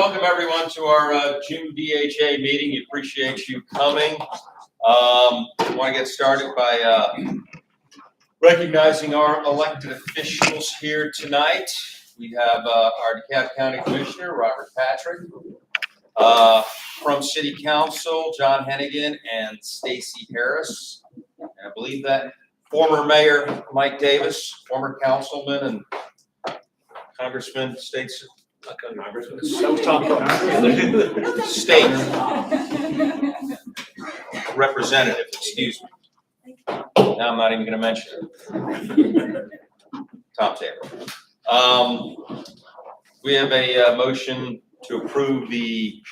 welcome everyone to our June DHA meeting. We appreciate you coming. I want to get started by recognizing our elected officials here tonight. We have our DeKalb County Commissioner, Robert Patrick, from City Council, John Hennigan and Stacy Harris. And I believe that former Mayor Mike Davis, former councilman and Congressman, state representative, excuse me. Now I'm not even going to mention it. Tom Taylor. We have a motion to approve the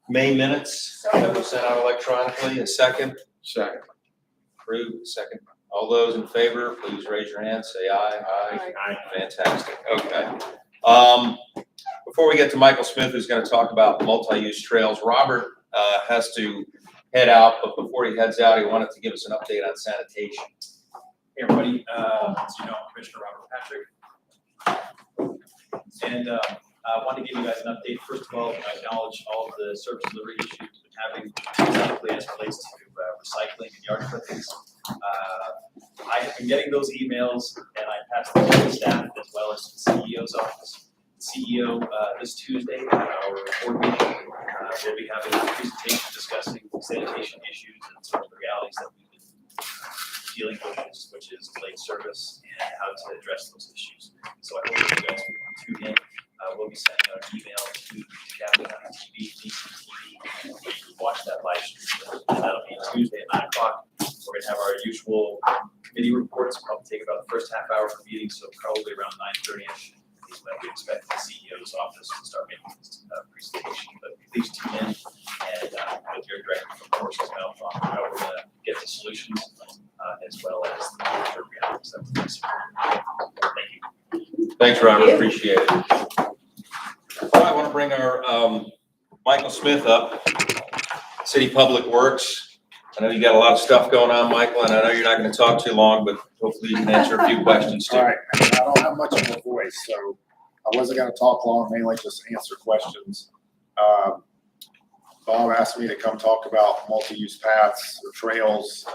May minutes that were sent out electronically. A second? Second. Approved. Second. All those in favor, please raise your hand. Say aye. Aye. Aye. Fantastic. Okay. Before we get to Michael Smith, who's going to talk about multi-use trails, Robert has to head out, but before he heads out, he wanted to give us an update on sanitation. Hey everybody, as you know, I'm Commissioner Robert Patrick. And I wanted to give you guys an update. First of all, I acknowledge all of the service delivery issues we've been having, specifically as it relates to recycling and yard clippings. I have been getting those emails and I passed them to the staff as well as to the CEO's office. The CEO this Tuesday at our board meeting will be having a presentation discussing sanitation issues and sort of the realities that we've been dealing with, which is delayed service and how to address those issues. So I hope you guys will tune in. We'll be sending out an email to DeKalb County TV, DCTV, and you can watch that live stream. And that'll be Tuesday at 9 o'clock. We're going to have our usual committee reports. Probably take about the first half hour for meeting, so probably around 9:30ish is when we expect the CEO's office to start making this presentation. But please tune in and with your director from Horses Mouth on how we're going to get the solutions as well as the future realities that we're facing. Thank you. Thanks, Robert. Appreciate it. Well, I want to bring our Michael Smith up, City Public Works. I know you got a lot of stuff going on, Michael, and I know you're not going to talk too long, but hopefully you can answer a few questions too. All right, I don't have much of a voice, so I wasn't going to talk long, mainly just answer questions. Bob asked me to come talk about multi-use paths or trails.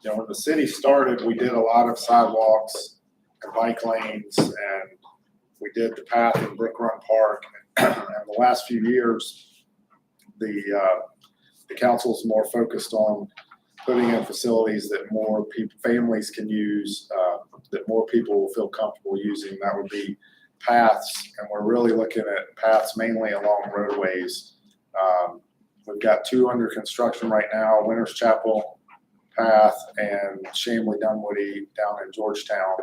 You know, when the city started, we did a lot of sidewalks and bike lanes, and we did the path in Brook Run Park. And the last few years, the council's more focused on putting in facilities that more families can use, that more people will feel comfortable using. That would be paths, and we're really looking at paths mainly along roadways. We've got 2 under construction right now, Winters Chapel Path and Chamblee Dunwoody down in Georgetown.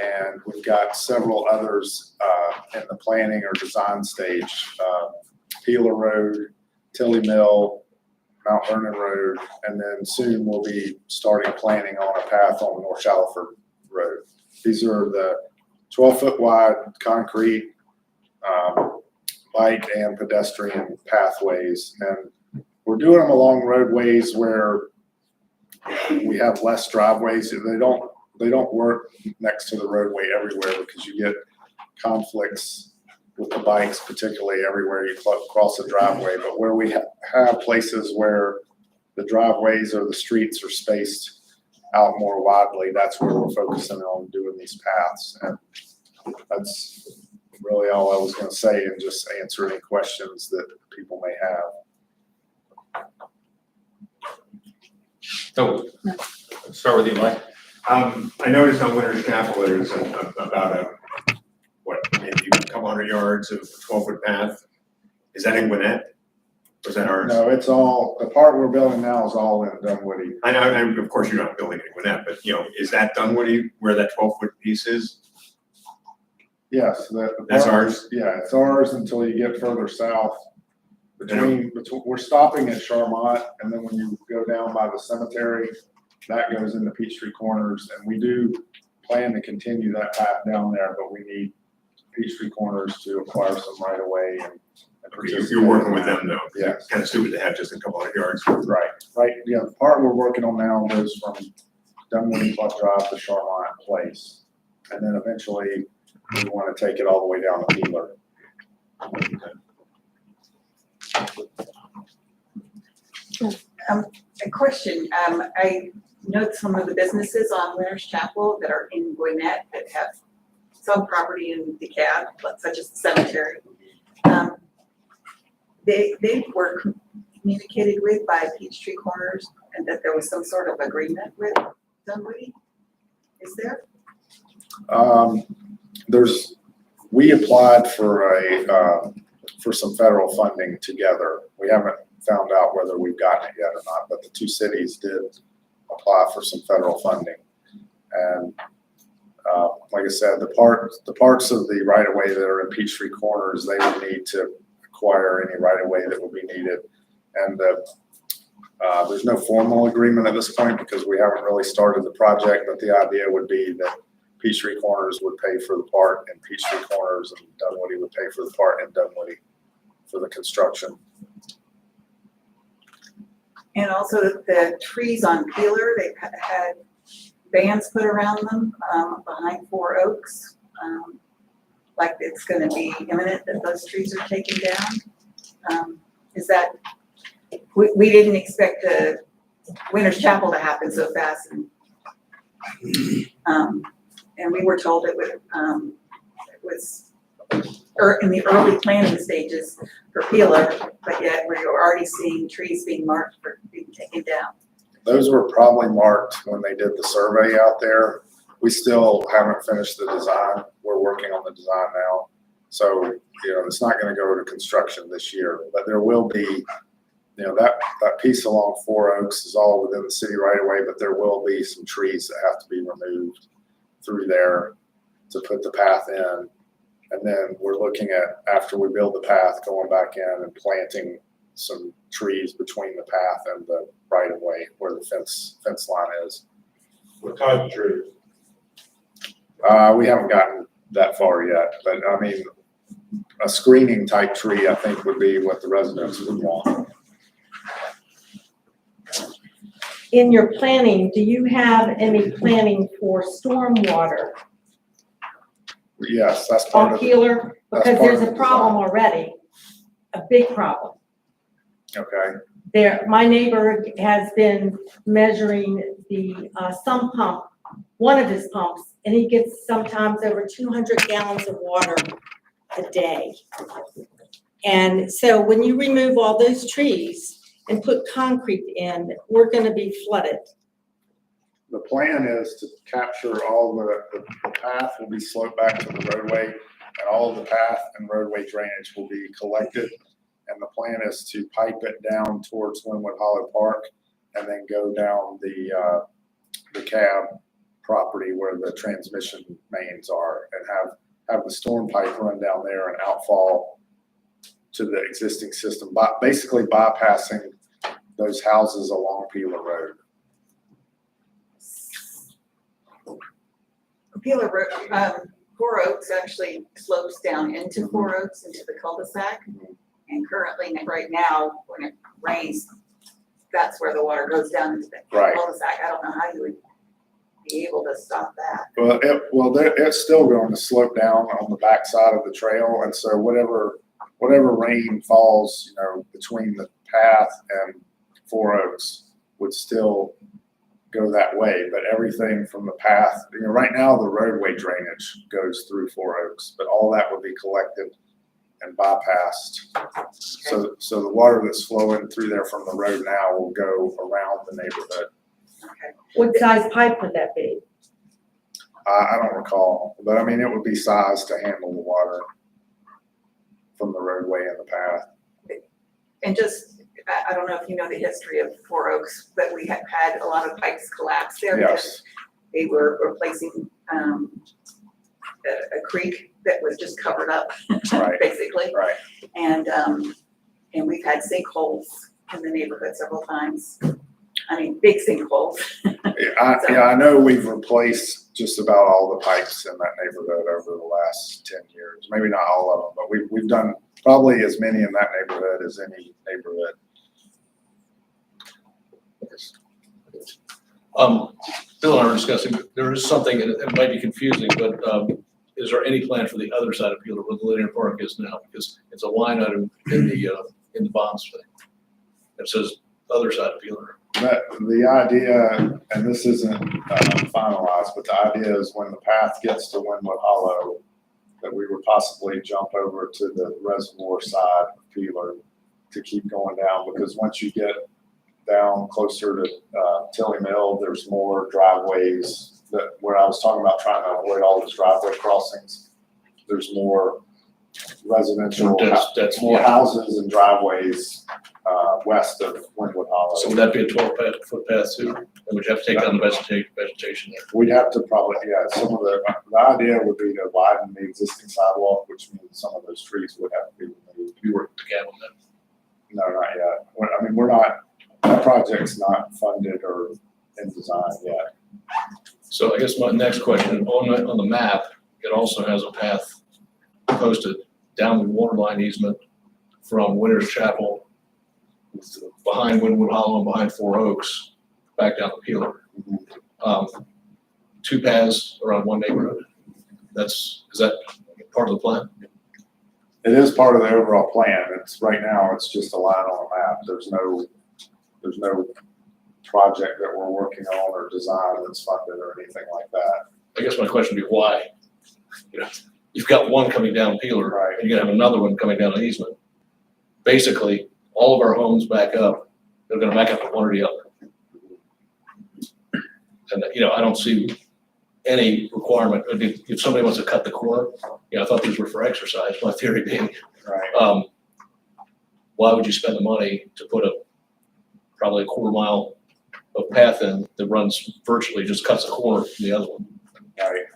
And we've got several others in the planning or design stage. Peeler Road, Tilly Mill, Mount Vernon Road, and then soon we'll be starting planning on a path on North Shallowford Road. These are the 12-foot wide concrete bike and pedestrian pathways, and we're doing them along roadways where we have less driveways. They don't work next to the roadway everywhere because you get conflicts with the bikes, particularly everywhere you cross a driveway. But where we have places where the driveways or the streets are spaced out more widely, that's where we're focusing on doing these paths. And that's really all I was going to say, and just answer any questions that people may have. So, let's start with you, Mike. I noticed on Winters Chapel there's about maybe a couple hundred yards of 12-foot path. Is that in Gwinnett? Or is that ours? No, it's all, the part we're building now is all in Dunwoody. I know, and of course you're not building in Gwinnett, but you know, is that Dunwoody where that 12-foot piece is? Yes. That's ours? Yeah, it's ours until you get further south. We're stopping at Charmont, and then when you go down by the cemetery, that goes into Peachtree Corners, and we do plan to continue that path down there, but we need Peachtree Corners to acquire some right of way. And you're working with them though. Yeah. It's kind of stupid to have just a couple hundred yards. Right. Yeah, the part we're working on now goes from Dunwoody Club Drive to Charmont Place, and then eventually we want to take it all the way down to Peeler. Okay. A question, I know some of the businesses on Winners Chapel that are in Gwinnett that have some property in DeKalb, such as the cemetery. They were communicated with by Peachtree Corners and that there was some sort of agreement with Dunwoody. Is there? We applied for some federal funding together. We haven't found out whether we've gotten it yet or not, but the two cities did apply for some federal funding. And like I said, the parts of the right of way that are in Peachtree Corners, they would need to acquire any right of way that would be needed. And there's no formal agreement at this point because we haven't really started the project, but the idea would be that Peachtree Corners would pay for the part in Peachtree Corners and Dunwoody would pay for the part in Dunwoody for the construction. And also the trees on Peeler, they've had bands put around them behind 4 Oaks. Like it's gonna be imminent that those trees are taken down. Is that, we didn't expect the Winners Chapel to happen so fast. And we were told it was in the early planning stages for Peeler, but yet we're already seeing trees being marked for being taken down. Those were probably marked when they did the survey out there. We still haven't finished the design. We're working on the design now. So, it's not gonna go to construction this year, but there will be, that piece along 4 Oaks is all within the city right away, but there will be some trees that have to be removed through there to put the path in. And then we're looking at, after we build the path, going back in and planting some trees between the path and the right of way where the fence line is. What type of trees? We haven't gotten that far yet, but I mean, a screening type tree, I think, would be what the residents would want. In your planning, do you have any planning for stormwater Yes, that's part on of it. Peeler? That's Because part there's of a the problem already, a big problem. Okay, There, my neighbor has been measuring the sump pump, one of his pumps, and he gets sometimes over 200 gallons of water a day. And so when you remove all those trees and put concrete in, we're gonna be flooded. the plan is to capture all the path will be sloped back to the roadway, and all of the path and roadway drainage will be collected. And the plan is to pipe it down towards Linwood Hollow Park and then go down the cab property where the transmission mains are and have the storm pipe run down there and outfall to the existing system, basically bypassing those houses along Peeler Road. Peeler Road, 4 Oaks actually slopes down into 4 Oaks into the cul-de-sac. And currently, right now, when it rains, that's where the water goes down into the Right. cul-de-sac. I don't know how you would be able to stop that. Well, it's still going to slope down on the backside of the trail, and so whatever rain falls, between the path and 4 Oaks would still go that way. But everything from the path, right now the roadway drainage goes through 4 Oaks, but all that would be collected and bypassed. So the water that's flowing through there from the road now will go around the neighborhood. Okay. What size pipe would that be? I don't recall, but I mean, it would be sized to handle the water from the roadway and the path. And just, I don't know if you know the history of 4 Oaks, but we have had a lot of pipes collapse there. Yes, They were replacing a creek that was just covered up, Right. basically. right. And we've had sinkholes in the neighborhood several times. I mean, big sinkholes. I know we've replaced just about all the pipes in that neighborhood over the last 10 years. Maybe not all of them, but we've done probably as many in that neighborhood as any neighborhood. Bill and I were discussing, there is something, and it might be confusing, but is there any plan for the other side of Peeler where the linear park is now? Because it's a line item in the in the bonds thing. It says other side of Peeler. But the idea, and this isn't finalized, but the idea is when the path gets to Wynwood Hollow, that we would possibly jump over to the reservoir side of Peeler to keep going down, because once you get down closer to Tilly Mill, there's more driveways that, where I was talking about trying to avoid all those driveway crossings. There's more residential, That's more houses and driveways west of Wynwood Hollow. So would that be a 12-foot path too? And would you have to take down the vegetation there? We'd have to probably, yeah, some of the idea would be to widen the existing sidewalk, which means some of those trees would have to be removed. You work the gap on that. No, not yet. I mean, we're not, that project's not funded or in design yet. So I guess my next question, on the map, it also has a path posted down the waterline easement from Winter's Chapel behind Wynwood Hollow and behind Four Oaks, back down to Peeler. Two paths around one neighborhood. Is that part of the plan? It is part of the overall plan. It's, right now, it's just a line on the map. There's no project that we're working on or design that's funded or anything like that. I guess my question would be why? You know, you've got one coming down Peeler, Right. and you're gonna have another one coming down an easement. Basically, all of our homes back up, they're gonna back up to one or the other. And, you know, I don't see any requirement, if somebody wants to cut the corner, you know, I thought these were for exercise, my theory being, Right. why would you spend the money to put probably a quarter mile of path in that runs virtually, just cuts a corner from the other one? Right.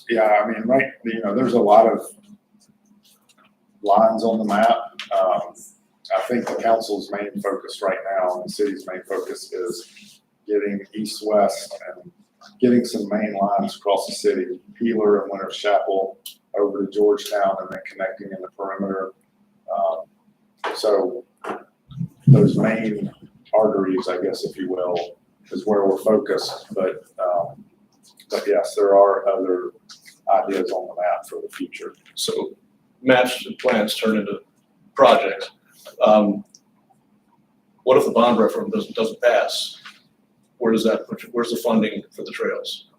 Yeah, I mean, right, you know, there's a lot of lines on the map. I think the council's main focus right now and the city's main focus is getting east-west and getting some main lines across the city, Peeler and Winter's Chapel over to Georgetown and then connecting in the perimeter. So those main arteries, I guess, if you will, is where we're focused. But yes, there are other ideas on the map for the future. So maps and plans turn into projects. What if the bond referendum doesn't pass? Where's the funding for the trails?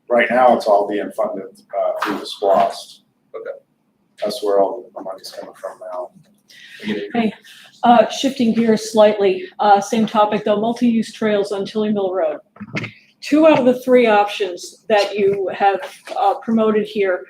Right now, it's all being funded through the SPLOST. Okay. That's where all the money's coming from now. Hey, shifting gears slightly, same topic though, multi-use trails on Tilly Mill Road. 2 out of the 3 options that you have promoted here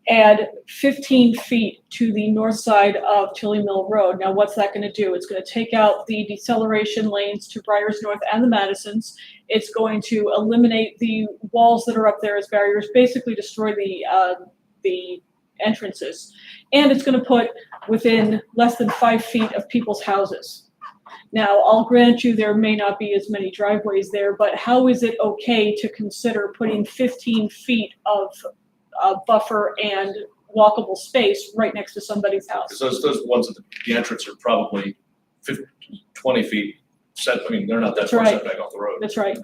add 15 feet to the north side of Tilly Mill Road. Now, what's that gonna do? It's gonna take out the deceleration lanes to Briars North and the Madisons. It's going to eliminate the walls that are up there as barriers, basically destroy the entrances. And it's gonna put within less than 5 feet of people's houses. Now, I'll grant you there may not be as many driveways there, but how is it okay to consider putting 15 feet of buffer and walkable space right next to somebody's house? Because those ones at the entrance are probably 20 feet set, I mean, they're not that That's far right. set back off the road. That's right.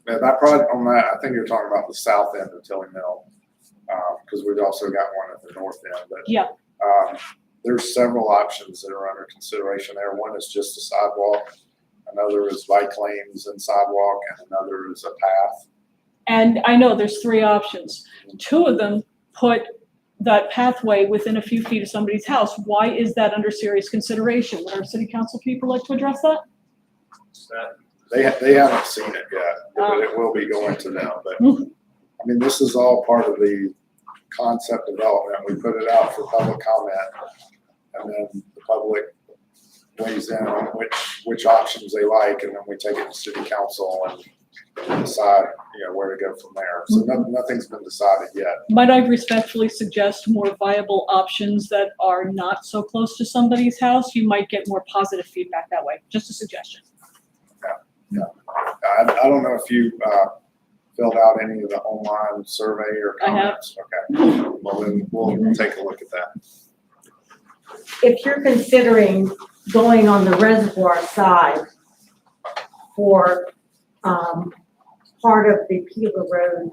Now, that project on that, I think you're talking about the south end of Tilly Mill, because we've also got one at the north end. But Yeah. there's several options that are under consideration there. One is just a sidewalk, another is bike lanes and sidewalk, and another is a path. And I know there's 3 options. 2 of them put that pathway within a few feet of somebody's house. Why is that under serious consideration? Would our city council people like to address that? They haven't seen it yet, but it will be going to them. But I mean, this is all part of the concept development. We put it out for public comment, and then the public weighs in on which options they like, and then we take it to city council and decide, where to go from there. So nothing's been decided yet. Might I respectfully suggest more viable options that are not so close to somebody's house? You might get more positive feedback that way. Just a suggestion. I don't know if you filled out any of the online survey or I have. comments. Okay, well then we'll take a look at that. If you're considering going on the reservoir side for part of the Peeler Road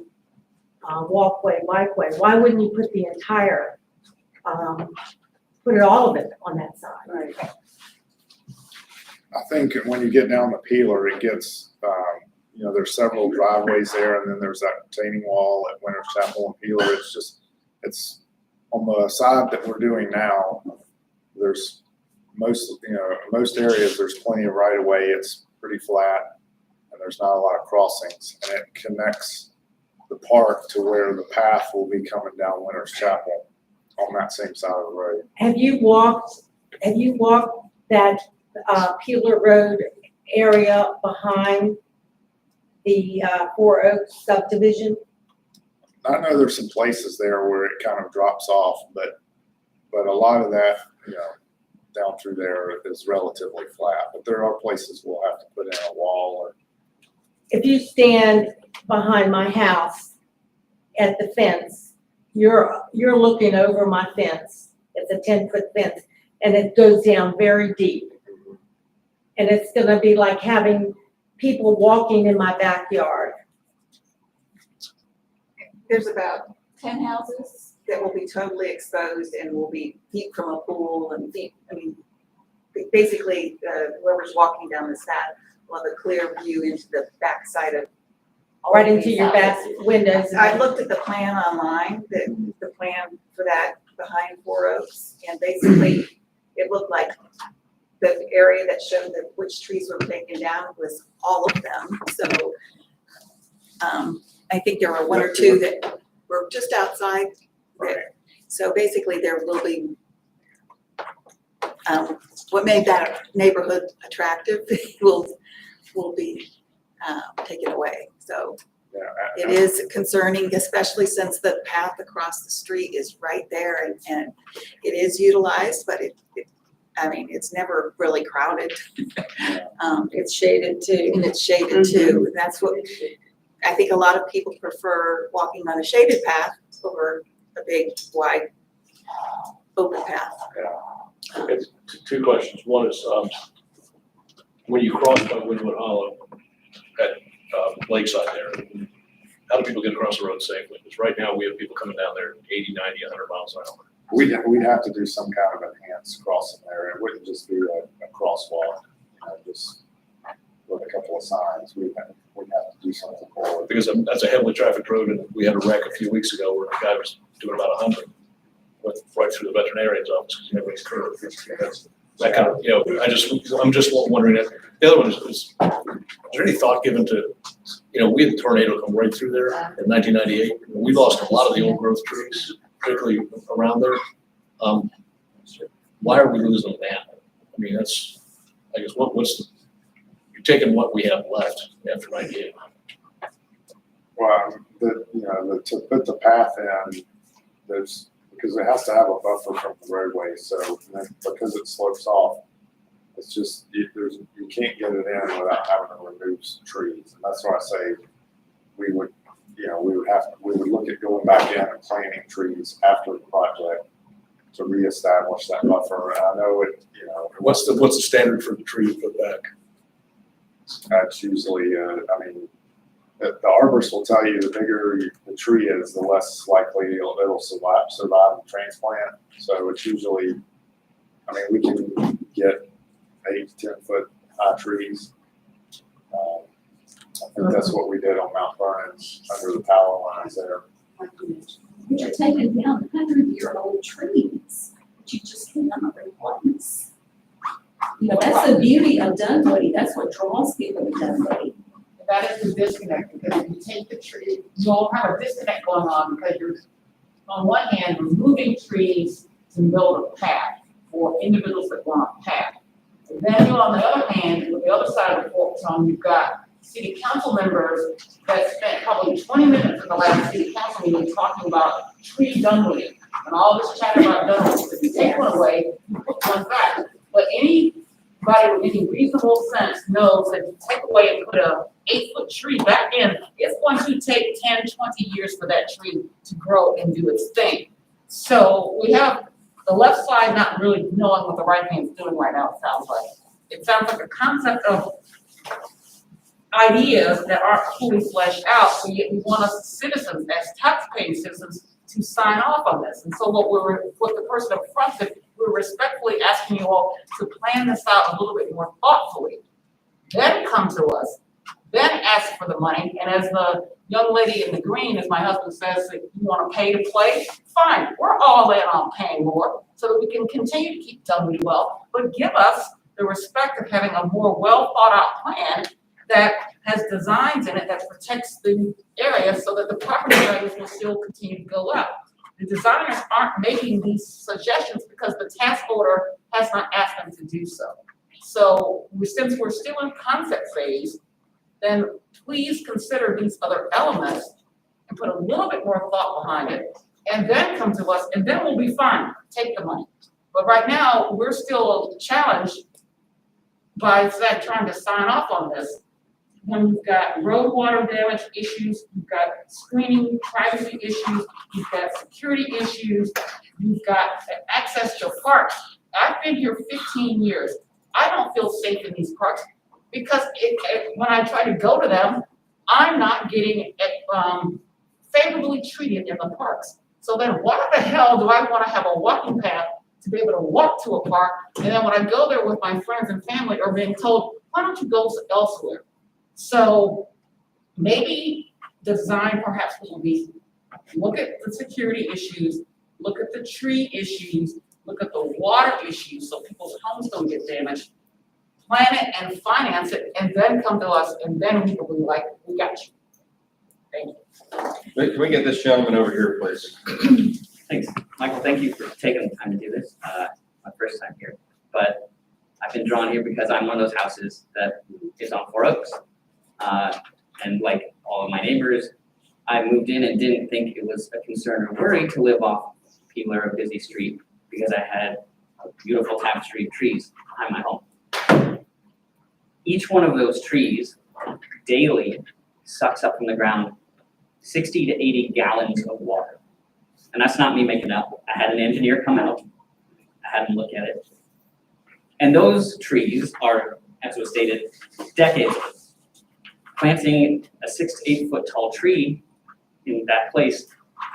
walkway, bikeway, why wouldn't you put the entire put it all of it on that side. Right. I think when you get down the Peeler, it gets, there's several driveways there, and then there's that retaining wall at Winter Chapel and Peeler. It's on the side that we're doing now, there's most areas, there's plenty of right of way. It's pretty flat, and there's not a lot of crossings, and it connects the park to where the path will be coming down Winter's Chapel on that same side of the road. Have you walked that Peeler Road area behind the Four Oaks subdivision? I know there's some places there where it kind of drops off, but a lot of that, down through there is relatively flat. But there are places we'll have to put in a wall or. If you stand behind my house at the fence, you're looking over my fence. It's a 10-foot fence, and it goes down very deep. And it's gonna be like having people walking in my backyard. There's about 10 houses that will be totally exposed and will be feet from a pool and basically, whoever's walking down this path will have a clear view into the backside of. all Right of into these your back houses. windows. I looked at the plan online, the plan for that behind Four Oaks, and basically it looked like the area that showed which trees were taken down was all of them. So I think there were one or two that were just outside there. So basically there will be, what made that neighborhood attractive will be taken away. So it is concerning, especially since the path across the street is right there and it is utilized, but it's never really crowded. It's shaded too. And it's shaded too. And that's what, I think a lot of people prefer walking on a shaded path over a big, wide, open path. Okay, two questions. One is, when you cross by Windwood Hollow at Lakeside there, how do people get across the road safely? Because right now we have people coming down there 80, 90, 100 miles an hour. We'd have to do some kind of enhanced crossing there. It wouldn't just be a crosswalk, just with a couple of signs. We'd have to do something more. Because that's a heavily trafficked road, and we had a wreck a few weeks ago where the guy was doing about 100. Went right through the veterinarian's office because he never was curved. That's that kind of, I'm just wondering if, the other one is there any thought given to, we had a tornado come right through there in 1998. We lost a lot of the old growth trees, particularly around there. Why are we losing that? I mean, that's, I guess, you're taking what we have left after 98. Well, to put the path in, because it has to have a buffer from the roadway, so then because it slopes off, it's just, you can't get it in without having to remove some trees. And that's why I say we would look at going back in and planting trees after the project to reestablish that buffer. And I know it, What's the standard for the tree to put back? that's usually, the arborist will tell you the bigger the tree is, the less likely it'll survive the transplant. So it's usually, we can get 8 to 10 foot high trees. I think that's what we did on Mount Vernon under the power lines there. You're taking down 100-year-old trees, but you just cannot replace. That's the beauty of Dunwoody. That's what draws people to Dunwoody. That is the disconnect, because if you take the tree, you'll have a disconnect going on, because you're, on one hand, removing trees to build a path for individuals that want a path. And then you, on the other hand, with the other side of the fork tongue, you've got city council members that spent probably 20 minutes at the last city council meeting talking about tree Dunwoody, and all this chatter about Dunwoody. If you take one away, you put one back. But anybody with any reasonable sense knows that if you take away and put a 8-foot tree back in, it's going to take 10, 20 years for that tree to grow and do its thing. So we have the left side not really knowing what the right hand is doing right now, it sounds like. It sounds like a concept of ideas that aren't fully fleshed out, so yet we want us citizens, as taxpaying citizens, to sign off on this. And so what the person up front said, we're respectfully asking you all to plan this out a little bit more thoughtfully. Then come to us, then ask for the money, and as the young lady in the green, as my husband says, that you wanna pay to play, fine, we're all in on paying more, so that we can continue to keep Dunwoody well, but give us the respect of having a more well thought out plan that has designs in it that protects the area so that the property values will still continue to go up. The designers aren't making these suggestions because the task order has not asked them to do so. So since we're still in concept phase, then please consider these other elements and put a little bit more thought behind it, and then come to us, and then we'll be fine, take the money. But right now, we're still challenged by trying to sign off on this. When you've got road water damage issues, you've got screening privacy issues, you've got security issues, you've got access to parks. I've been here 15 years. I don't feel safe in these parks because when I try to go to them, I'm not getting favorably treated in the parks. So then why the hell do I want to have a walking path to be able to walk to a park, and then when I go there with my friends and family are being told, why don't you go elsewhere? So maybe design perhaps will be, look at the security issues, look at the tree issues, look at the water issues so people's homes don't get damaged, plan it and finance it, and then come to us, and then we will be like, we got you. Thank you. Can we get this gentleman over here, please? Thanks, Michael, thank you for taking the time to do this, my first time here. But I've been drawn here because I'm one of those houses that is on 4 Oaks. And like all of my neighbors, I moved in and didn't think it was a concern or worry to live off Peeler or Busy Street because I had a beautiful tapestry of trees behind my home. Each one of those trees daily sucks up from the ground 60 to 80 gallons of water. And that's not me making it up. I had an engineer come out, I had him look at it. And those trees are, as was stated, decades old. Planting a 6 to 8 foot tall tree in that place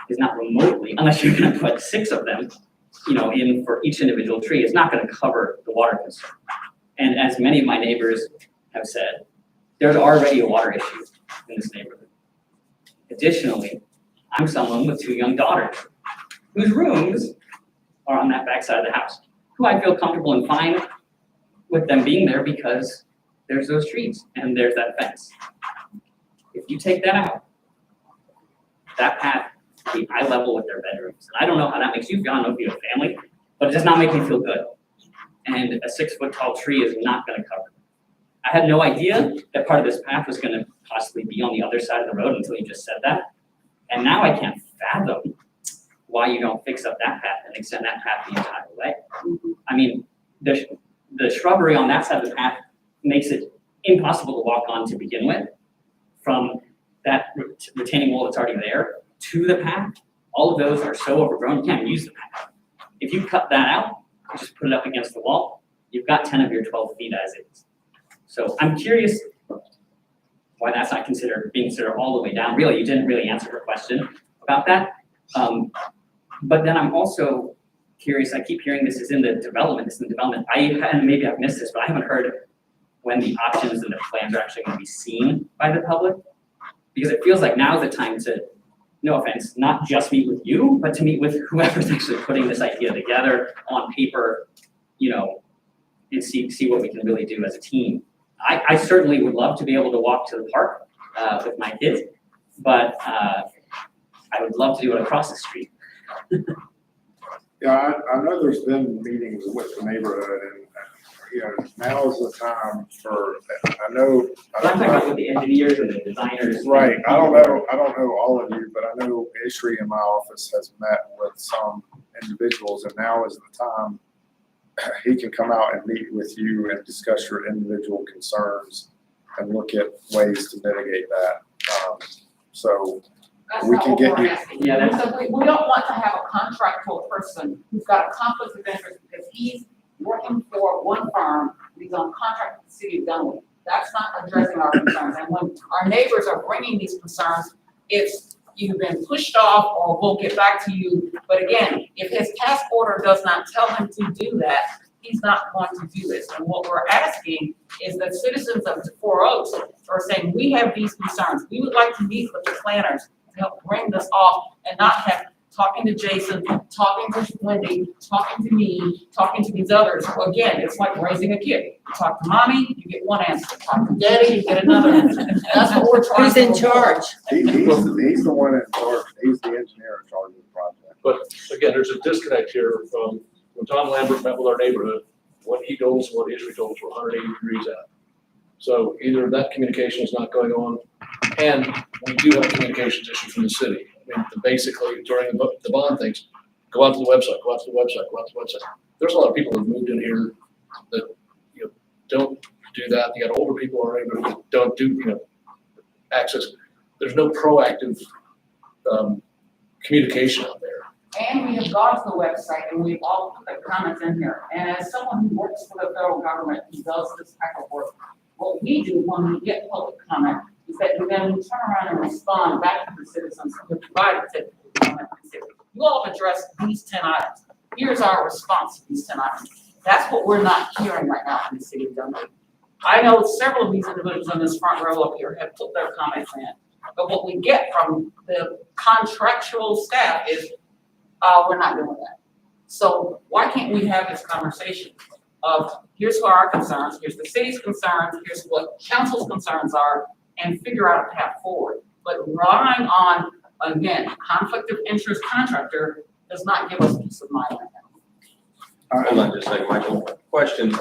is not remotely, unless you're gonna put 6 of them, in for each individual tree, it's not gonna cover the water concern. And as many of my neighbors have said, there's already a water issue in this neighborhood. Additionally, I'm someone with 2 young daughters whose rooms are on that back side of the house, who I feel comfortable and fine with them being there because there's those trees and there's that fence. If you take that out, that path will be eye level with their bedrooms. And I don't know how that makes you feel, I don't know if you have family, but it does not make me feel good. And a 6 foot tall tree is not gonna cover it. I had no idea that part of this path was gonna possibly be on the other side of the road until you just said that. And now I can't fathom why you don't fix up that path and extend that path the entire way. I mean, the shrubbery on that side of the path makes it impossible to walk on to begin with. From that retaining wall that's already there to the path, all of those are so overgrown, you can't even use the path. If you cut that out, you just put it up against the wall, you've got 10 of your 12 feet as is. So I'm curious why that's not being considered all the way down. Really, you didn't really answer the question about that. But then I'm also curious, I keep hearing this is in the development, and maybe I've missed this, but I haven't heard when the options and the plans are actually gonna be seen by the public. Because it feels like now's the time to, no offense, not just meet with you, but to meet with whoever's actually putting this idea together on paper, and see what we can really do as a team. I certainly would love to be able to walk to the park with my kids, but I would love to do it across the street. Yeah, I know there's been meetings with the neighborhood and, now is the time for, I'm talking about with the engineers and the designers. Right, I don't know all of you, but I know Ishri in my office has met with some individuals, and now is the time he can come out and meet with you and discuss your individual concerns and look at ways to mitigate that. So That's we not can what get we're you. asking. Yeah, that's- So we don't want to have a contractual person who's got a conflict of interest because he's working for one firm, he's on contract with the city of Dunwoody. That's not addressing our concerns. And when our neighbors are bringing these concerns, it's you've been pushed off, or we'll get back to you. But again, if his task order does not tell him to do that, he's not going to do this. And what we're asking is that citizens of Four Oaks are saying, we have these concerns. We would like to meet with the planners to help bring this off and not have talking to Jason, talking to Wendy, talking to me, talking to these others. So again, it's like raising a kid. You talk to mommy, you get one answer. Talk to daddy, you get another answer. And that's what we're trying Who's to in avoid. charge? He's the one in charge, he's the engineer in charge of the project. But again, there's a disconnect here from when Tom Lambert met with our neighborhood, what he told us, what Israel told us were 180 degrees out. So either that communication is not going on, and we do have a communications issue from the city. I mean, basically during the bond things, go out to the website, go out to the website, go out to the website. There's a lot of people that have moved in here that, you know, don't do that. You got older people in our neighborhood that don't do, you know, access. There's no proactive communication out there. And we have gone to the website and we've all put the comments in here. And as someone who works for the federal government who does this type of work, what we do when we get public comment is that we then turn around and respond back to the citizens who have provided technical comment and say, you all have addressed these 10 items. Here's our response to these 10 items. That's what we're not hearing right now in the city of Dunwoody. I know several of these individuals on this front row up here have put their comments in. But what we get from the contractual staff is, we're not doing that. So why can't we have this conversation of here's what our concerns, here's the city's concerns, here's what council's concerns are, and figure out a path forward. But relying on, again, conflict of interest contractor does not give us peace of mind right now. Hold on just a second, Michael. Question,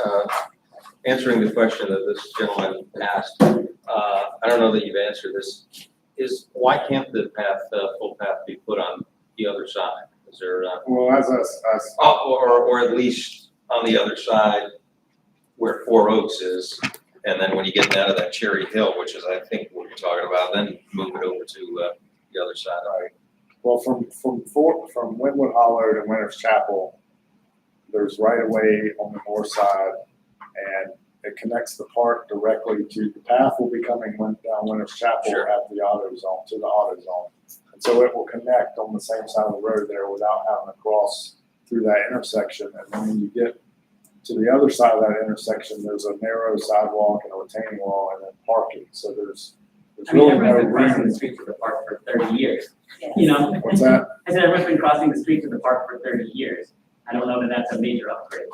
answering the question that this gentleman asked, I don't know that you've answered this, is why can't the path, full path be put on the other side? Is there, Well, as or at least on the other side where Four Oaks is, and then when you get down to that Cherry Hill, which is, I think, what you're talking about, then move it over to the other side. right. Well, from Wynwood Hollow to Winter's Chapel, there's right of way on the north side, and it connects the park directly to, the path will be coming down Winter's Chapel Sure. at the auto zone, to the auto zone. And so it will connect on the same side of the road there without having to cross through that intersection. And then when you get to the other side of that intersection, there's a narrow sidewalk and a retaining wall and then parking. So there's I mean, really no everyone's been crossing the reason. streets of the park for 30 years, you know? What's that? I said everyone's been crossing the streets of the park for 30 years. I don't know that that's a major upgrade.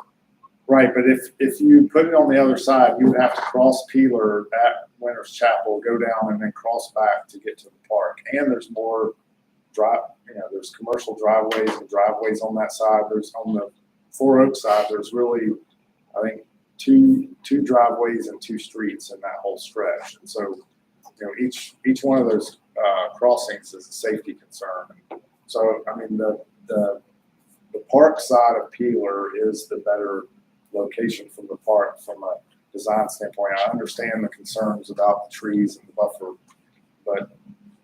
Right, but if you put it on the other side, you would have to cross Peeler at Winter's Chapel, go down and then cross back to get to the park. And there's more there's commercial driveways and driveways on that side. There's on the Four Oaks side, there's really, I think, two driveways and 2 streets in that whole stretch. And so, each one of those crossings is a safety concern. So, I mean, the park side of Peeler is the better location from the park from a design standpoint. I understand the concerns about the trees and the buffer, but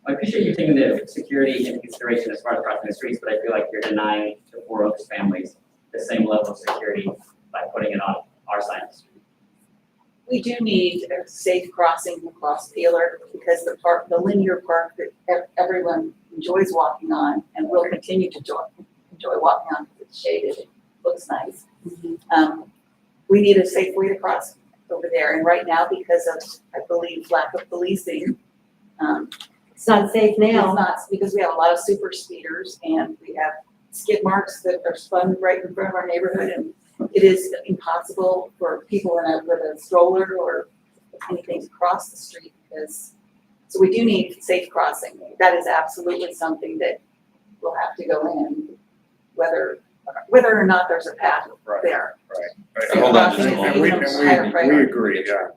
I appreciate you taking the security into consideration as far as crossing the streets, but I feel like you're denying the Four Oaks families the same level of security by putting it on our side of the street. We do need a safe crossing across Peeler because the park, the linear park that everyone enjoys walking on and will continue to enjoy walking on because it's shaded, it looks nice. We need a safe way to cross over there. And right now, because of, I believe, lack of policing, It's not safe it's now. not, because we have a lot of super speeders and we have skid marks that are spun right in front of our neighborhood, and it is impossible for people with a stroller or anything to cross the street because, so we do need safe crossing. That is absolutely something that will have to go in, whether or not there's a path Right. there. right. Hold on just a And moment. we agree, yeah.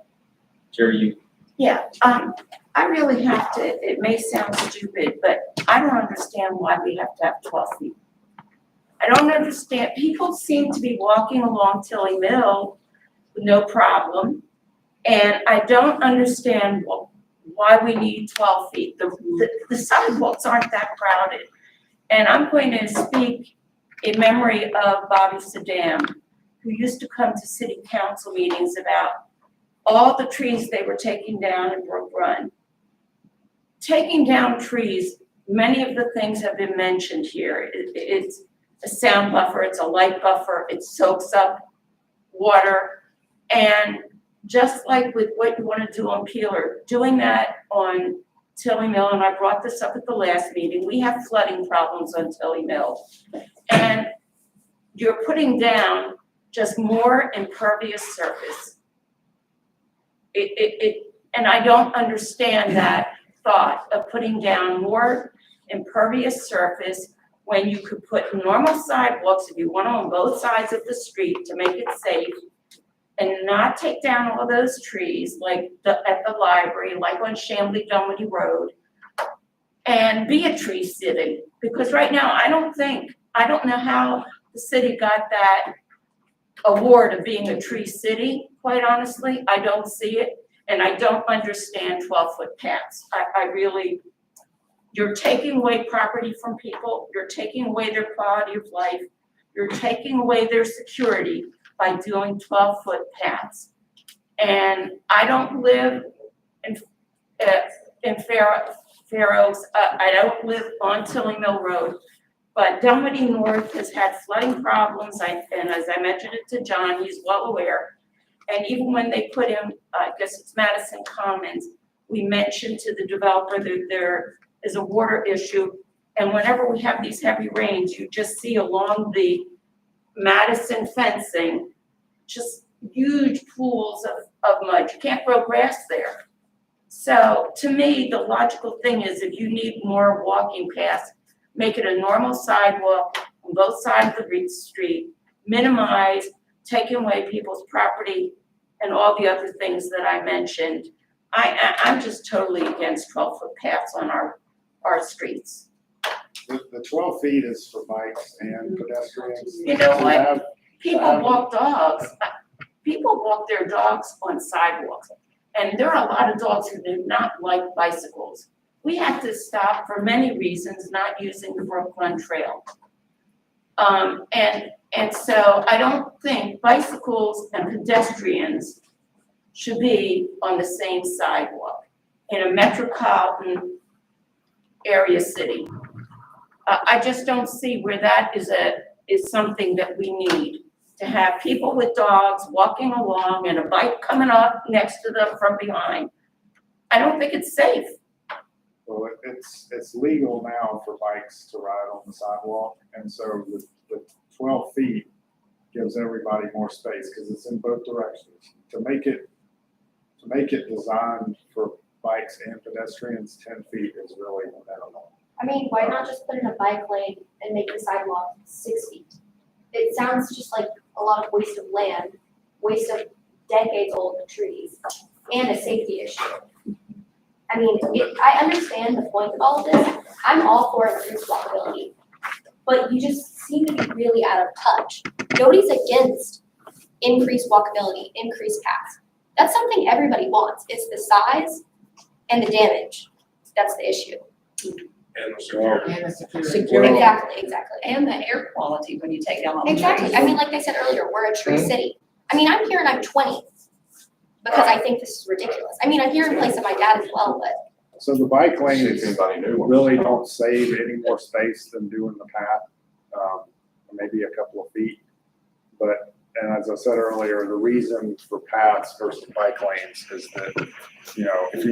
Jerry, you, Yeah, I really have to, it may sound stupid, but I don't understand why we have to have 12 feet. I don't understand, people seem to be walking along Tilly Mill with no problem. And I don't understand why we need 12 feet. The sidewalks aren't that crowded. And I'm going to speak in memory of Bobby Saddam, who used to come to city council meetings about all the trees they were taking down in Brook Run. Taking down trees many of the things have been mentioned here. It's a sound buffer, it's a light buffer, it soaks up water. And just like with what you want to do on Peeler, doing that on Tilly Mill, and I brought this up at the last meeting, we have flooding problems on Tilly Mill. And you're putting down just more impervious surface. And I don't understand that thought of putting down more impervious surface when you could put normal sidewalks, if you want, on both sides of the street to make it safe, and not take down all those trees like at the library, like on Chambly Dunwoody Road, and be a tree city. Because right now, I don't know how the city got that award of being a tree city, quite honestly. I don't see it, and I don't understand 12-foot paths. I really, you're taking away property from people, you're taking away their quality of life, you're taking away their security by doing 12-foot paths. And I don't live in Fair Oaks, I don't live on Tilly Mill Road, but Dunwoody North has had flooding problems, and as I mentioned it to John, he's well aware. And even when they put in, I guess it's Madison Commons, we mentioned to the developer that there is a water issue. And whenever we have these heavy rains, you just see along the Madison fencing, just huge pools of mud. You can't grow grass there. So to me, the logical thing is if you need more walking paths, make it a normal sidewalk on both sides of the street, minimize taking away people's property and all the other things that I mentioned. I'm just totally against 12-foot paths on our streets. The 12 feet is for bikes and pedestrians. You know To what? have- People walk dogs, people walk their dogs on sidewalks. And there are a lot of dogs who do not like bicycles. We have to stop for many reasons not using the Brooklyn Trail. And so I don't think bicycles and pedestrians should be on the same sidewalk in a metropolitan area city. I just don't see where that is something that we need, to have people with dogs walking along and a bike coming up next to them from behind. I don't think it's safe. Well, it's legal now for bikes to ride on the sidewalk, and so the 12 feet gives everybody more space because it's in both directions. To make it designed for bikes and pedestrians, 10 feet is really minimal. I mean, why not just put in a bike lane and make the sidewalk 6 feet? It sounds just like a lot of waste of land, waste of decades old trees, and a safety issue. I mean, I understand the point of all of this. I'm all for increased walkability, but you just seem to be really out of touch. Nobody's against increased walkability, increased paths. That's something everybody wants. It's the size and the damage. That's the issue. And security. And the security. Exactly. And the air quality when you take down all the trees. Exactly. I mean, like I said earlier, we're a tree city. I mean, I'm here and I'm 20 because I think this is ridiculous. I mean, I'm here in place of my dad as well, but. So the bike See lanes if anybody knew. really don't save any more space than doing the path, maybe a couple of feet. But, and as I said earlier, the reason for paths versus bike lanes is that, you know, if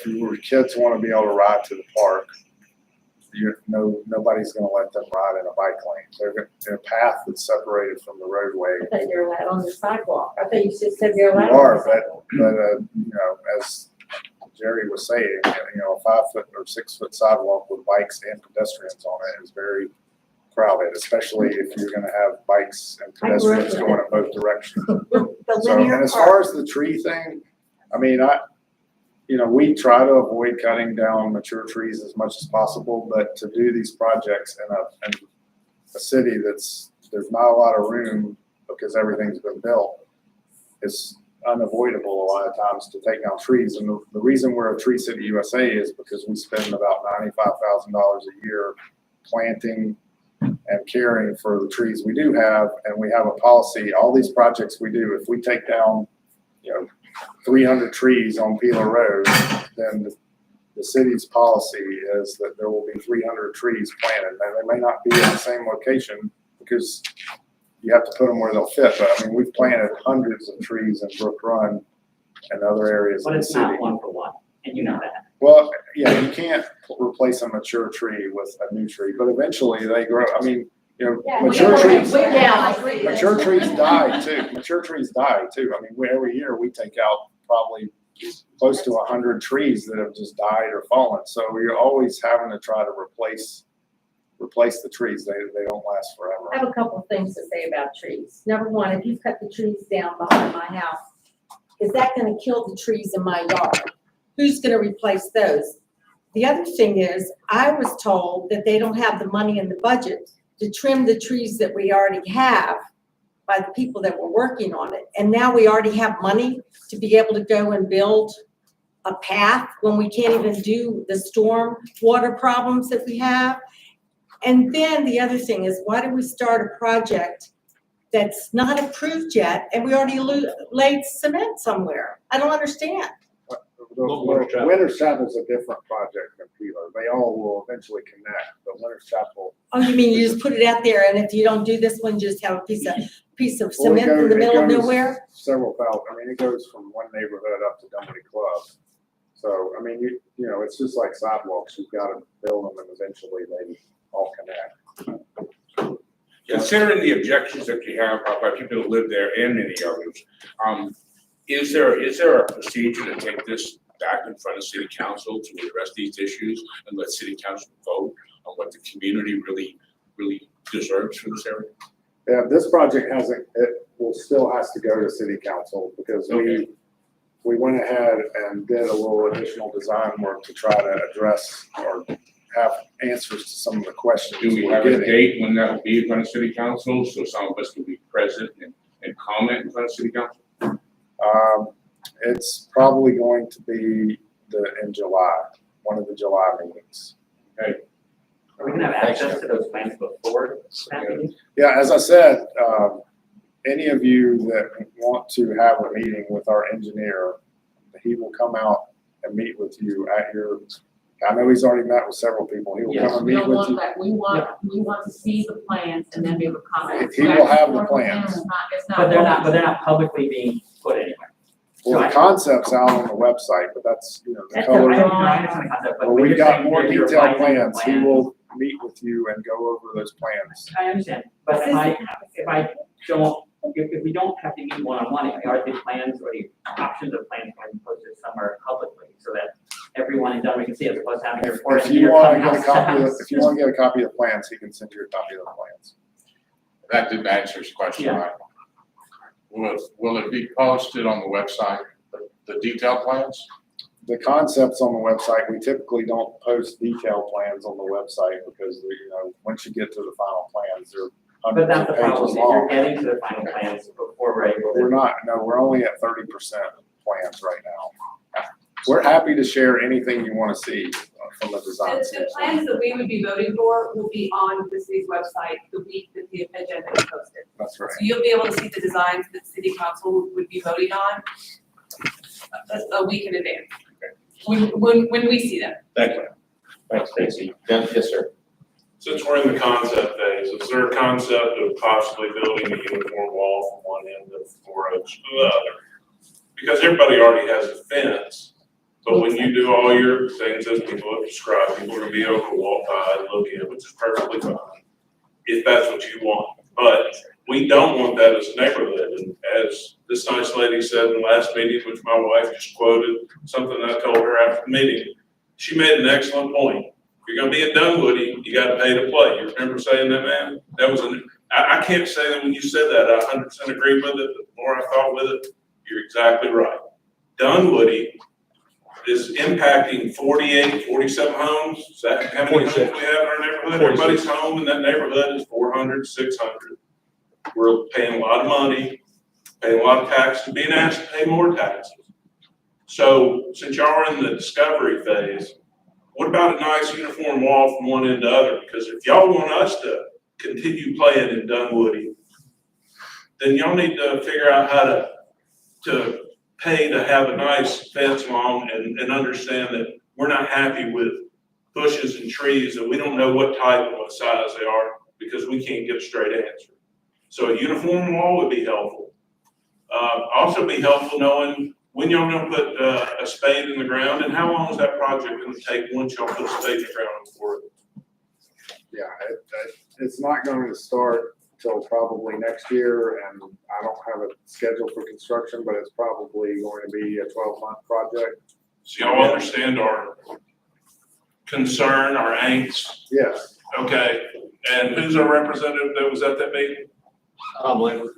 your kids want to be able to ride to the park, nobody's gonna let them ride in a bike lane. They're in a path that's separated from the roadway. I thought you were allowed on the sidewalk. I thought you just said you're allowed. You are, but you know, as Jerry was saying, you know, a 5-foot or 6-foot sidewalk with bikes and pedestrians on it is very crowded, especially if you're gonna have bikes and pedestrians going in both directions. The So, linear and as park. far as the tree thing, I mean, you know, we try to avoid cutting down mature trees as much as possible, but to do these projects in a city there's not a lot of room because everything's been built, it's unavoidable a lot of times to take down trees. And the reason we're a Tree City USA is because we spend about $95,000 a year planting and caring for the trees we do have, and we have a policy, all these projects we do, if we take down, you know, 300 trees on Peeler Road, then the the city's policy is that there will be 300 trees planted. Now, they may not be in the same location because you have to put them where they'll fit, but I mean, we've planted hundreds of trees in Brook Run and other areas But in the it's city. not one for one, and you know that. Well, yeah, you can't replace a mature tree with a new tree, but eventually they grow. I mean, you know, Yeah, mature trees, Yeah. mature trees die too. Mature trees die too. I mean, every year we take out probably close to 100 trees that have just died or fallen. So you're always having to try to replace the trees. They don't last forever. I have a couple of things to say about trees. Number one, if you cut the trees down behind my house, is that gonna kill the trees in my yard? Who's gonna replace those? The other thing is, I was told that they don't have the money in the budget to trim the trees that we already have by the people that were working on it. And now we already have money to be able to go and build a path when we can't even do the storm water problems that we have. And then the other thing is, why do we start a project that's not approved yet and we already laid cement somewhere? I don't understand. Winter's Chapel's a different project than Peeler. They all will eventually connect, but Winter's Chapel. Oh, you mean you just put it out there and if you don't do this one, just have a piece of Well, cement in the it middle of goes nowhere? Several thousand. I mean, it goes from one neighborhood up to Dunwoody Club. So, I mean, you know, it's just like sidewalks. You've got to build them and eventually they all connect. Considering the objections that you have by people who live there and many others, is there a procedure to take this back in front of city council to address these issues and let city council vote on what the community really deserves for this area? Yeah, this project still has to go to city council because we went ahead and did a little additional design work to try to address or have answers to some of the questions. Do we we're have a getting. date when that will be in front of city council, so some of us can be present and comment in front of city council? It's probably going to be in July, one of the July meetings. Okay. Are we gonna have access to those plans before that meeting? Yeah, as I said, any of you that want to have a meeting with our engineer, he will come out and meet with you at your, I know he's already met with several people. He will Yes. come and We meet don't with want you. that, we want to see the plans and then be able to comment. He will have the plans. It's not. But they're not publicly being put anywhere. Well, the concept's out on the website, but that's, you know, the That's color. I understand the concept, but But when we've you're got saying more you're detailed revising the plans. He plan- will meet with you and go over those plans. I understand, but if we don't have to meet one-on-one, are the plans or the options of plans going to be posted somewhere publicly so that everyone in Dunwoody can see as opposed to having to report? If you want to get a copy of, if you want to get a copy of the plans, he can send you a copy of the plans. That didn't answer his question, Yeah. right? Will it be posted on the website, the detailed plans? The concepts on the website, we typically don't post detailed plans on the website because, you know, once you get to the final plans, they're But hundreds that's of the problem, pages is you're long. getting to the final plans before we're able We're to. not, no, we're only at 30% plans right now. We're happy to share anything you want to see from the design. The plans that we would be voting for will be on the city's website the week that the agenda is posted. That's right. So you'll be able to see the designs that the city council would be voting on a week in advance. When we see them. Thank you. Thanks, Stacy. Yes, sir. Since we're in the concept phase, is there a concept of possibly building a uniform wall from one end of 4 Oaks to the other? Because everybody already has a fence, but when you do all your things as people have described, people are gonna be able to walk by and look in, which is perfectly fine, if that's what you want. But we don't want that as a neighborhood, and as this nice lady said in the last meeting, which my wife just quoted, something I told her after the meeting, she made an excellent point. If you're gonna be in Dunwoody, you gotta pay to play. You remember saying that, man? That was I can't say that when you said that, I 100% agree with it, but the more I thought with it, you're exactly right. Dunwoody is impacting 48, 47 homes. Is that how many homes we have in our neighborhood? Everybody's home in that neighborhood is 400, 600. We're paying a lot of money, paying a lot of taxes, being asked to pay more taxes. So since y'all are in the discovery phase, what about a nice uniform wall from one end to other? Because if y'all want us to continue playing in Dunwoody, then y'all need to figure out how to pay to have a nice fence along and understand that we're not happy with bushes and trees and we don't know what type and what size they are because we can't get a straight answer. So a uniform wall would be helpful. Also be helpful knowing when y'all gonna put a spade in the ground and how long is that project gonna take once y'all put a spade in the ground for it? Yeah, it's not going to start till probably next year, and I don't have a schedule for construction, but it's probably going to be a 12-month project. So y'all understand our concern, our angst? Yes. Okay, and who's our representative that was at that meeting? Tom Lambert.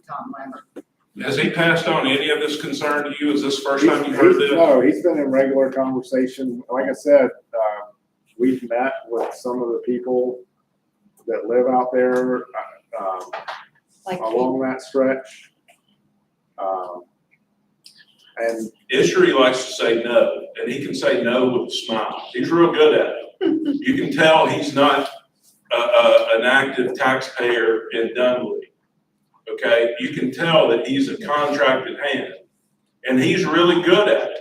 Has he passed on any of this concern to you? Is this the first time you've heard this? No, he's been in regular conversation. Like I said, we've met with some of the people that live out there along that stretch. And Ishri likes to say no, and he can say no with a smile. He's real good at it. You can tell he's not an active taxpayer in Dunwoody. Okay, you can tell that he's a contracted hand, and he's really good at it.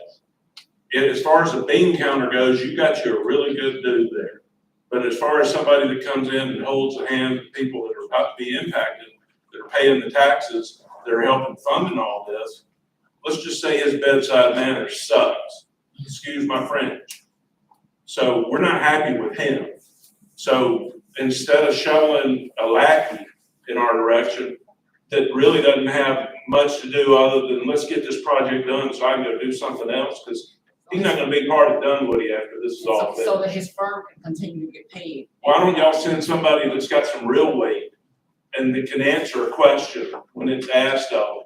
And as far as the bean counter goes, you got you a really good dude there. But as far as somebody that comes in and holds the hand of people that are about to be impacted, that are paying the taxes, that are helping funding all this, let's just say his bedside manner sucks. Excuse my French. So we're not happy with him. So instead of shoveling a lackey in our direction that really doesn't have much to do other than let's get this project done so I can go do something else, because he's not gonna be part of Dunwoody after this is all So finished. that his firm can continue to get paid. Why don't y'all send somebody that's got some real weight and that can answer a question when it's asked of them,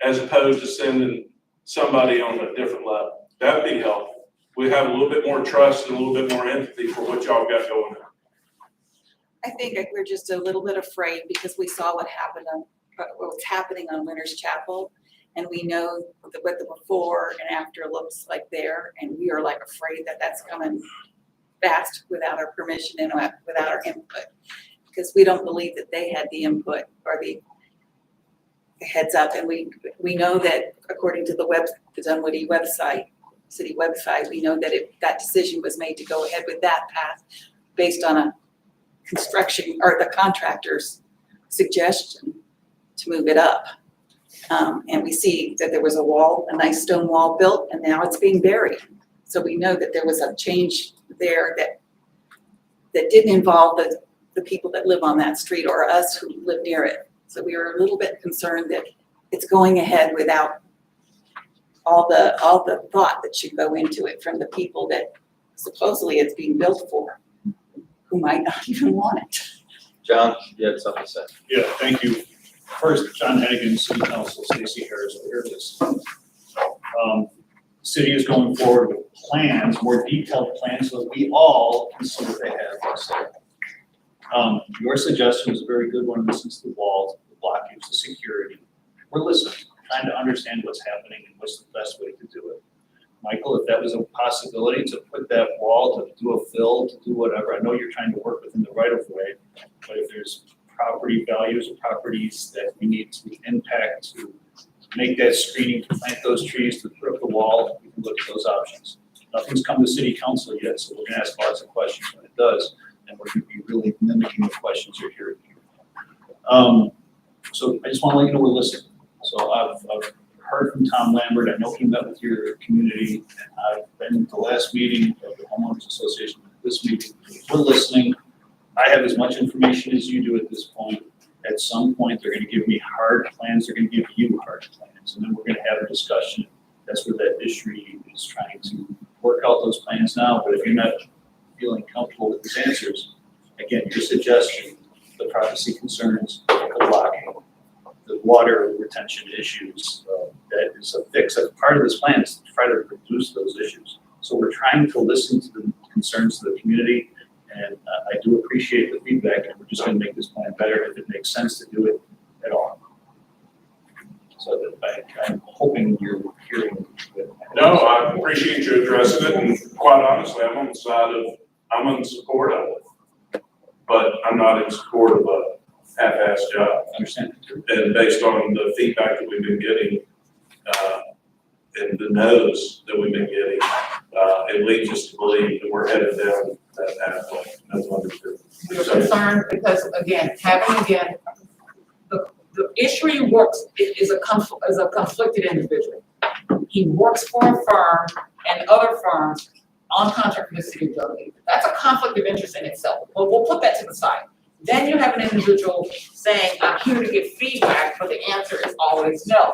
as opposed to sending somebody on a different level? That'd be helpful. We have a little bit more trust and a little bit more empathy for what y'all got going on. I think that we're just a little bit afraid because we saw what what's happening on Winter's Chapel. And we know what the before and after looks like there, and we are like afraid that that's coming fast without our permission and without our input. Because we don't believe that they had the input or the heads up. And we know that according to the Dunwoody website, city website, we know that that decision was made to go ahead with that path based on a construction or the contractor's suggestion to move it up. And we see that there was a nice stone wall built, and now it's being buried. So we know that there was a change there that didn't involve the people that live on that street or us who live near it. So we were a little bit concerned that it's going ahead without all the thought that should go into it from the people that supposedly it's being built for, who might not even want it. John, you had something to say? Yeah, thank you. First, John Hennigan, City Council, Stacy Harris, will hear this. The city is going forward with plans, more detailed plans, so that we all can see what they have to say. Your suggestion was a very good one, since the walls, the blockage, the security. We're listening, trying to understand what's happening and what's the best way to do it. Michael, if that was a possibility to put that wall, to do a fill, to do whatever, I know you're trying to work within the right of way, but if there's property values or properties that we need to impact to make that screening, to plant those trees, to put up the wall, we can look at those options. Nothing's come to city council yet, so we're gonna ask lots of questions when it does, and we're gonna be really mimicking the questions you're hearing here. So I just wanna let you know we're listening. So I've heard from Tom Lambert. I know he met with your community, and I've been at the last meeting of the Homeowners Association, this meeting. We're listening. I have as much information as you do at this point. At some point, they're gonna give me hard plans, they're gonna give you hard plans, and then we're gonna have a discussion. That's where that issue is trying to work out those plans now, but if you're not feeling comfortable with these answers, again, your suggestion, the privacy concerns, the blocking, the water retention issues, that is a fix. That's part of this plan, is to try to reduce those issues. So we're trying to listen to the concerns of the community, and I do appreciate the feedback, and we're just gonna make this plan better if it makes sense to do it at all. So I'm hoping you're hearing that. No, I appreciate you addressing it, and quite honestly, I'm in support of it. But I'm not in support of a half-assed job. I understand. And based on the feedback that we've been getting, and the no's that we've been getting, it leads us to believe that we're headed down that pathway. That's what it's doing. We're concerned because, the issue he works is a conflicted individual. He works for a firm and other firms on contract with the city of Dunwoody. That's a conflict of interest in itself. But we'll put that to the side. Then you have an individual saying, I'm here to get feedback, but the answer is always no.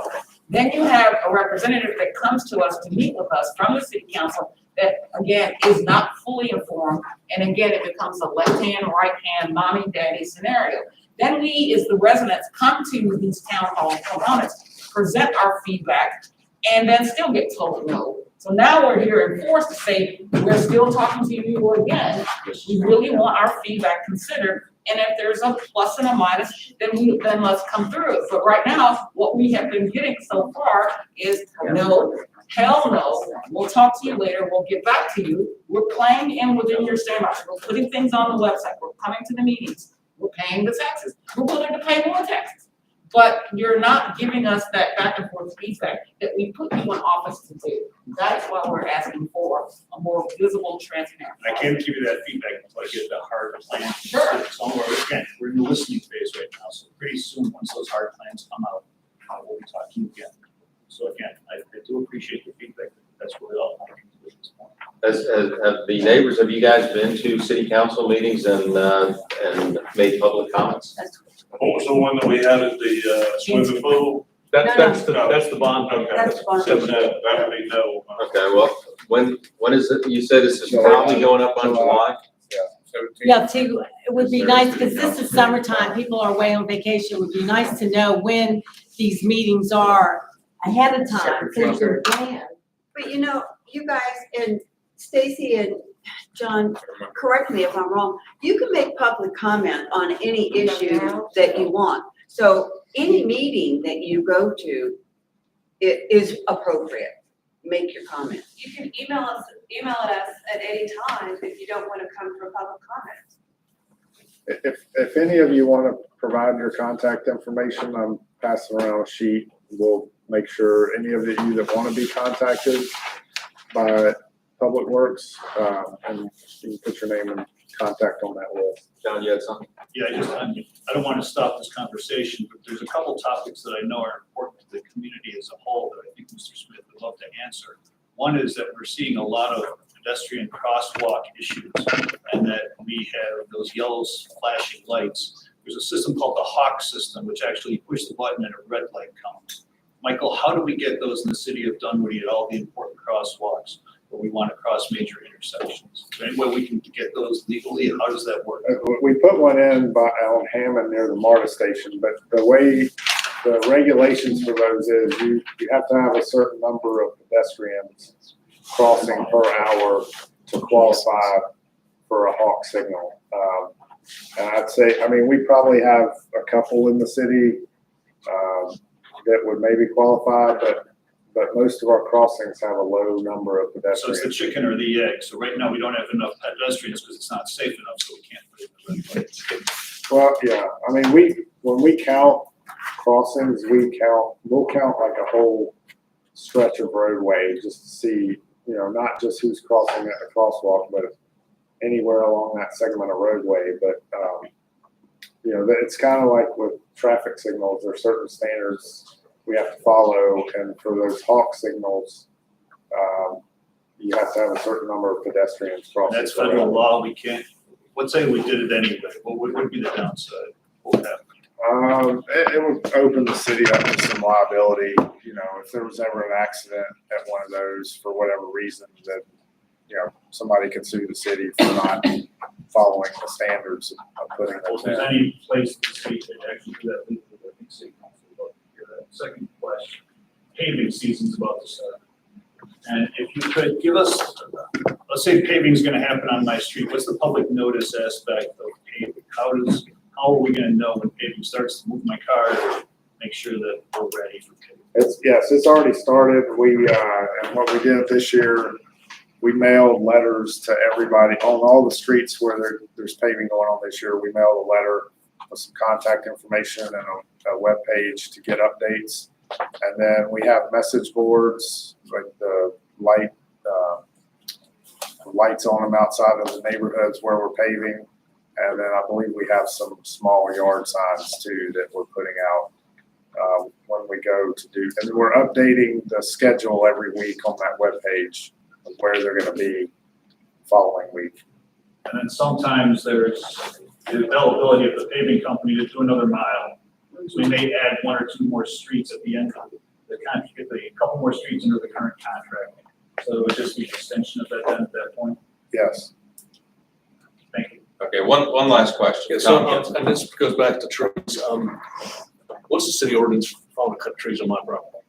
Then you have a representative that comes to us to meet with us from the city council that, again, is not fully informed. And again, it becomes a left-hand, right-hand, mommy, daddy scenario. Then we, as the residents, come to these town hall components, present our feedback, and then still get told no. So now we're here and forced to say, we're still talking to you again. We really want our feedback considered. And if there's a plus and a minus, then let's come through it. But right now, what we have been getting so far is no, hell no. We'll talk to you later. We'll get back to you. We're playing in within your sandbox. We're putting things on the website. We're coming to the meetings. We're paying the taxes. We're willing to pay more taxes. But you're not giving us that back and forth feedback that we put you in office to do. That's why we're asking for a more visible, transparent. I can't give you that feedback until I get the hard plan. Sure. So we're in the listening phase right now, so pretty soon, once those hard plans come out, we'll be talking again. So again, I do appreciate the feedback. That's what it all comes to at this point. Have the neighbors, have you guys been to city council meetings and made public comments? What was the one that we had at the, swimming pool? That's the bond. Okay. That's the bond. So no, that would be no. Okay, well, when is it, you said this is probably going up on July? Yeah, it would be nice, because this is summertime, people are away on vacation, it would be nice to know when these meetings are ahead of time, so you can plan. But you know, you guys, and Stacy and John, correct me if I'm wrong, you can make public comment on any issue that you want. So any meeting that you go to, it is appropriate. Make your comment. You can email us at any time if you don't want to come for public comment. If any of you want to provide your contact information, I'm passing around a sheet. We'll make sure any of you that want to be contacted by Public Works, and you can put your name and contact on that list. John, you had something? Yeah, I don't want to stop this conversation, but there's a couple topics that I know are important to the community as a whole that I think Mr. Smith would love to answer. One is that we're seeing a lot of pedestrian crosswalk issues, and that we have those yellow flashing lights. There's a system called the Hawk system, which actually push the button and a red light comes. Michael, how do we get those in the city of Dunwoody at all the important crosswalks where we want to cross major intersections? Is there any way we can get those legally? How does that work? We put one in on Hammond near the MARTA station, but the way the regulations for those is you have to have a certain number of pedestrians crossing per hour to qualify for a Hawk signal. And I'd say, I mean, we probably have a couple in the city that would maybe qualify, but most of our crossings have a low number of pedestrians. So it's the chicken or the egg. So right now we don't have enough pedestrians because it's not safe enough, so we can't put it in the red light. Well, yeah, I mean, when we count crossings, we'll count like a whole stretch of roadway just to see, you know, not just who's crossing at the crosswalk, but anywhere along that segment of roadway. But, you know, it's kind of like with traffic signals, there are certain standards we have to follow. And for those Hawk signals, you have to have a certain number of pedestrians crossing. That's federal law. We can't, let's say we did it anyway. What would be the downside? What would happen? It would open the city up to some liability. You know, if there was ever an accident at one of those for whatever reason, that, you know, somebody could sue the city for not following the standards of putting If those there's in. any place in the state that actually do that legally, I think city council would love to hear that. Second question, paving season's about to start. And if you could give us, let's say paving is gonna happen on my street, what's the public notice aspect of paving? How are we gonna know when paving starts to move my car to make sure that we're ready for paving? It's already started. And what we did this year, we mailed letters to everybody on all the streets where there's paving going on this year. We mailed a letter with some contact information and a web page to get updates. And then we have message boards, like the lights on them outside of the neighborhoods where we're paving. And then I believe we have some smaller yard signs too that we're putting out when we go to do. And we're updating the schedule every week on that webpage of where they're gonna be following week. And then sometimes there's the availability of the paving company to do another mile. So we may add 1 or 2 more streets at the end of the contract, get a couple more streets under the current contract. So it would just be an extension of that then at that point. Yes. Thank you. Okay, one last question. Yeah, so, and this goes back to trees. What's the city ordinance for cutting trees on my property?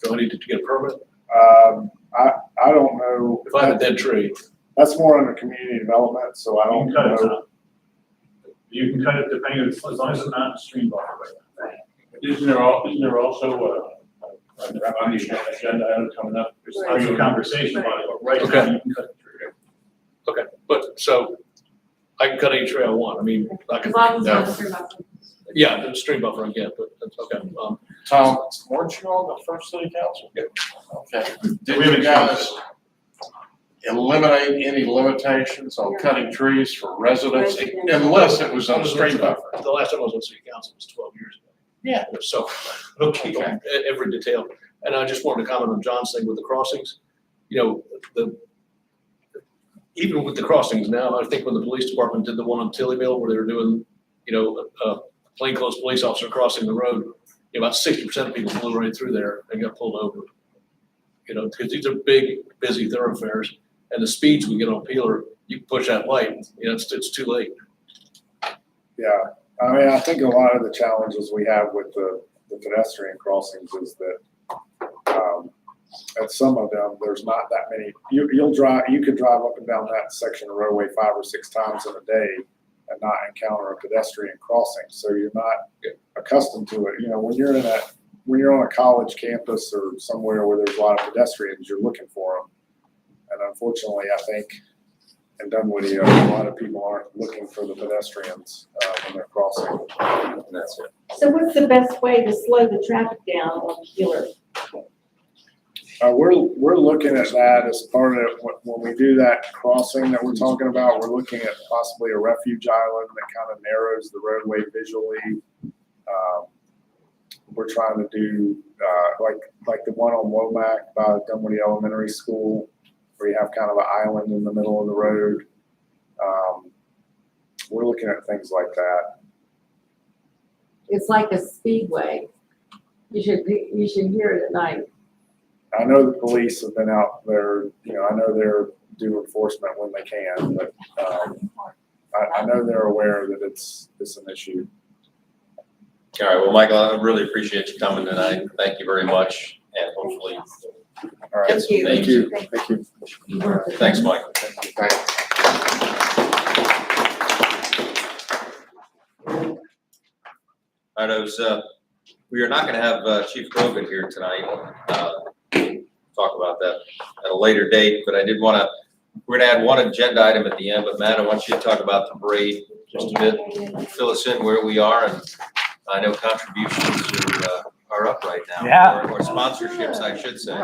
Do I need to get a permit? I don't know. If I have a dead tree, That's more under community development, so I don't You can cut it know. down. You can cut it depending on, as long as it's not in stream buffer. Isn't there also, on the agenda item coming up? There's a conversation about it, but right Okay. now you can cut the tree. okay, but so I can cut any tree I want. I mean, I can. As long as it's not a stream buffer. Yeah, the stream buffer I get, but that's okay. Tom, weren't you on the first city council? Yeah. Okay. We Did haven't you guys eliminate any limitations on cutting trees for residents unless it was on a stream buffer? The last time I was on city council was 12 years ago. Yeah. So, okay, every detail. And I just wanted to comment on John's thing with the crossings. You know, even with the crossings now, I think when the police department did the one on Tilly Mill where they were doing, you know, a plainclothes police officer crossing the road, you know, about 60% of people flew right through there and got pulled over. You know, because these are big, busy thoroughfares, and the speeds we get on Peeler, you push that light, you know, it's too late. Yeah, I mean, I think a lot of the challenges we have with the pedestrian crossings is that at some of them, there's not that many. You could drive up and down that section of roadway 5 or 6 times in a day and not encounter a pedestrian crossing. So you're not accustomed to it. You know, when you're on a college campus or somewhere where there's a lot of pedestrians, you're looking for them. And unfortunately, I think in Dunwoody, a lot of people aren't looking for the pedestrians when they're crossing. And that's it. So what's the best way to slow the traffic down on Keeler? We're looking at that as part of when we do that crossing that we're talking about. We're looking at possibly a refuge island that kind of narrows the roadway visually. We're trying to do like the one on Womack by Dunwoody Elementary School, where you have kind of an island in the middle of the road. We're looking at things like that. It's like a speedway. You should hear it at night. I know the police have been out there, you know, I know they're do enforcement when they can, but I know they're aware that it's an issue. All right, well, Michael, I really appreciate you coming tonight. Thank you very much, and hopefully. All right, Thank you. thank you. Thank you. Thanks, Michael. All right, we are not gonna have Chief Grogan here tonight. Talk about that at a later date, but I did wanna, we're gonna add one agenda item at the end, but Matt, I want you to talk about the parade just a bit. Fill us in where we are, and I know contributions are up right now. Yeah. Or sponsorships, I should say.